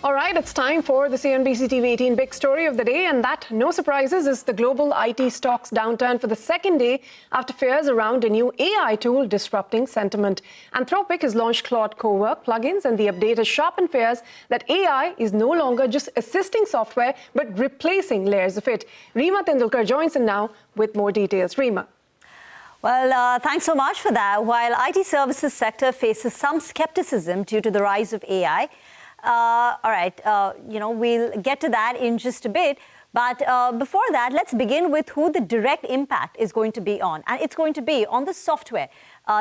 All right, it's time for the CNBC-TV18 big story of the day, and that, no surprises, is the global IT stocks downturn for the second day after fears around a new AI tool disrupting sentiment. Anthropic has launched Claude Cowork plugins, and the update has sharpened fears that AI is no longer just assisting software, but replacing layers of it. Reema Tendulkar joins in now with more details. Reema. Well, thanks so much for that. While IT services sector faces some skepticism due to the rise of AI, we'll get to that in just a bit. But before that, let's begin with who the direct impact is going to be on. And it's going to be on the software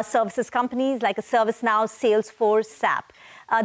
services companies like ServiceNow, Salesforce, SAP.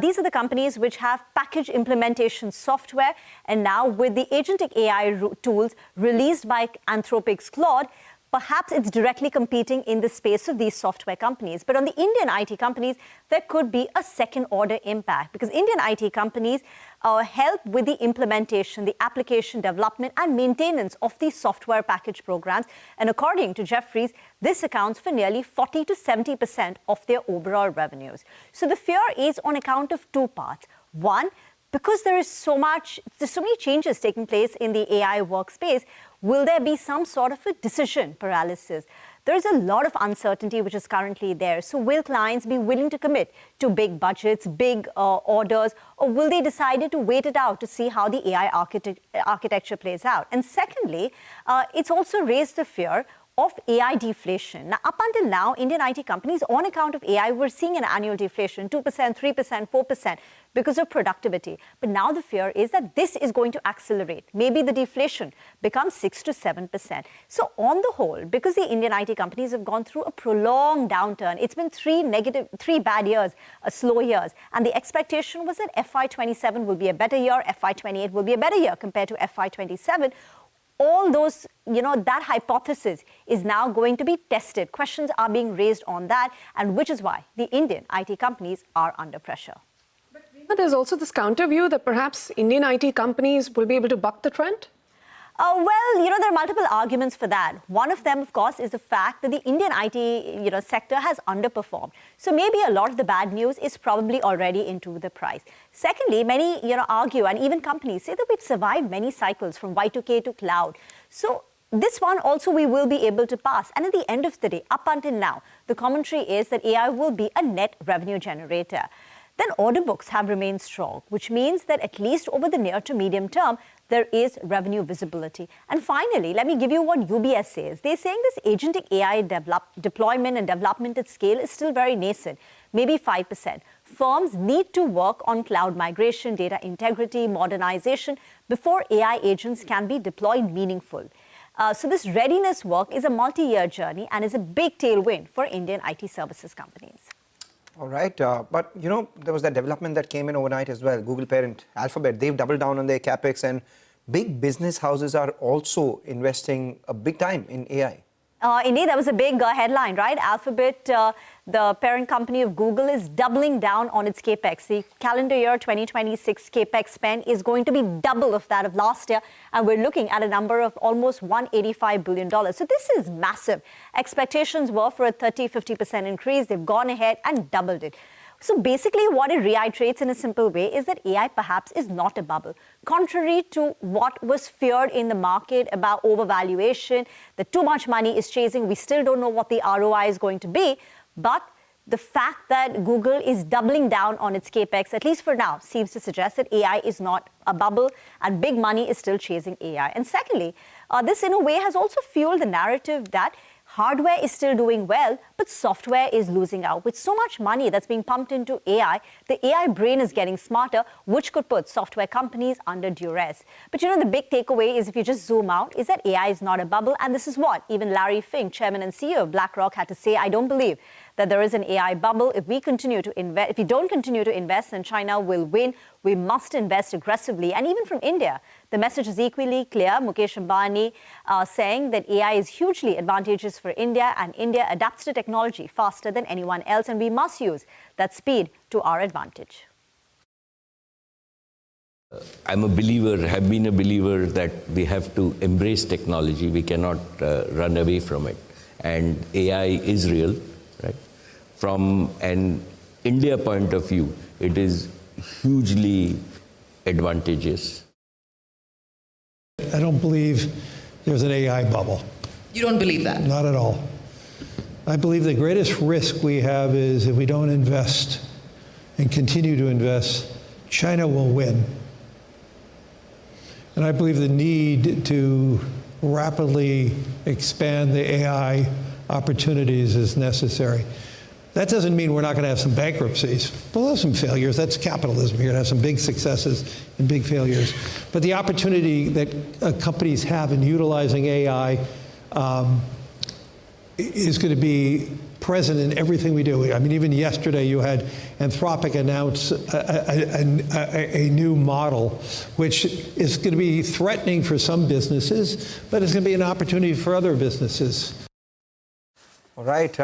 These are the companies which have package implementation software. And now with the agentic AI tools released by Anthropic's Claude, perhaps it's directly competing in the space of these software companies. But on the Indian IT companies, there could be a second-order impact because Indian IT companies help with the implementation, the application development and maintenance of these software package programs. And according to Jefferies, this accounts for nearly 40 to 70% of their overall revenues. So the fear is on account of two parts. One, because there's so many changes taking place in the AI workspace, will there be some sort of a decision paralysis? There's a lot of uncertainty which is currently there. So will clients be willing to commit to big budgets, big orders, or will they decide to wait it out to see how the AI architecture plays out? And secondly, it's also raised the fear of AI deflation. Now, up until now, Indian IT companies, on account of AI, were seeing an annual deflation, 2%, 3%, 4%, because of productivity. But now the fear is that this is going to accelerate. Maybe the deflation becomes 6 to 7%. So on the whole, because the Indian IT companies have gone through a prolonged downturn, it's been three bad years, slow years. And the expectation was that FY27 will be a better year, FY28 will be a better year compared to FY27. All those, that hypothesis is now going to be tested. Questions are being raised on that, and which is why the Indian IT companies are under pressure. But there's also this counter view that perhaps Indian IT companies will be able to buck the trend? There are multiple arguments for that. One of them, of course, is the fact that the Indian IT sector has underperformed. So maybe a lot of the bad news is probably already into the price. Secondly, many argue, and even companies say that we've survived many cycles from Y2K to cloud. So this one also we will be able to pass. And at the end of the day, up until now, the commentary is that AI will be a net revenue generator. Then order books have remained strong, which means that at least over the near to medium term, there is revenue visibility. And finally, let me give you what UBS says. They're saying this agentic AI deployment and development at scale is still very nascent, maybe 5%. Firms need to work on cloud migration, data integrity, modernization before AI agents can be deployed meaningful. So this readiness work is a multi-year journey and is a big tailwind for Indian IT services companies. All right, but there was that development that came in overnight as well. Google parent Alphabet, they've doubled down on their capex, and big business houses are also investing a big time in AI. Indeed, that was a big headline, right? Alphabet, the parent company of Google, is doubling down on its capex. The calendar year 2026 capex spend is going to be double of that of last year, and we're looking at a number of almost $185 billion. So this is massive. Expectations were for a 30-50% increase. They've gone ahead and doubled it. So basically what it reiterates in a simple way is that AI perhaps is not a bubble. Contrary to what was feared in the market about overvaluation, that too much money is chasing, we still don't know what the ROI is going to be. But the fact that Google is doubling down on its capex, at least for now, seems to suggest that AI is not a bubble and big money is still chasing AI. And secondly, this in a way has also fueled the narrative that hardware is still doing well, but software is losing out. With so much money that's being pumped into AI, the AI brain is getting smarter, which could put software companies under duress. But the big takeaway is, if you just zoom out, is that AI is not a bubble. And this is what even Larry Fink, chairman and CEO of BlackRock, had to say. I don't believe that there is an AI bubble. If we don't continue to invest, then China will win. We must invest aggressively. And even from India, the message is equally clear. Mukesh Ambani saying that AI is hugely advantageous for India, and India adapts to technology faster than anyone else, and we must use that speed to our advantage. I'm a believer, have been a believer, that we have to embrace technology. We cannot run away from it. And AI is real, right? From an India point of view, it is hugely advantageous. I don't believe there's an AI bubble. You don't believe that? Not at all. I believe the greatest risk we have is if we don't invest and continue to invest, China will win. And I believe the need to rapidly expand the AI opportunities is necessary. That doesn't mean we're not going to have some bankruptcies. We'll have some failures. That's capitalism. You're going to have some big successes and big failures. But the opportunity that companies have in utilizing AI is going to be present in everything we do. I mean, even yesterday you had Anthropic announce a new model, which is going to be threatening for some businesses, but it's going to be an opportunity for other businesses. All right.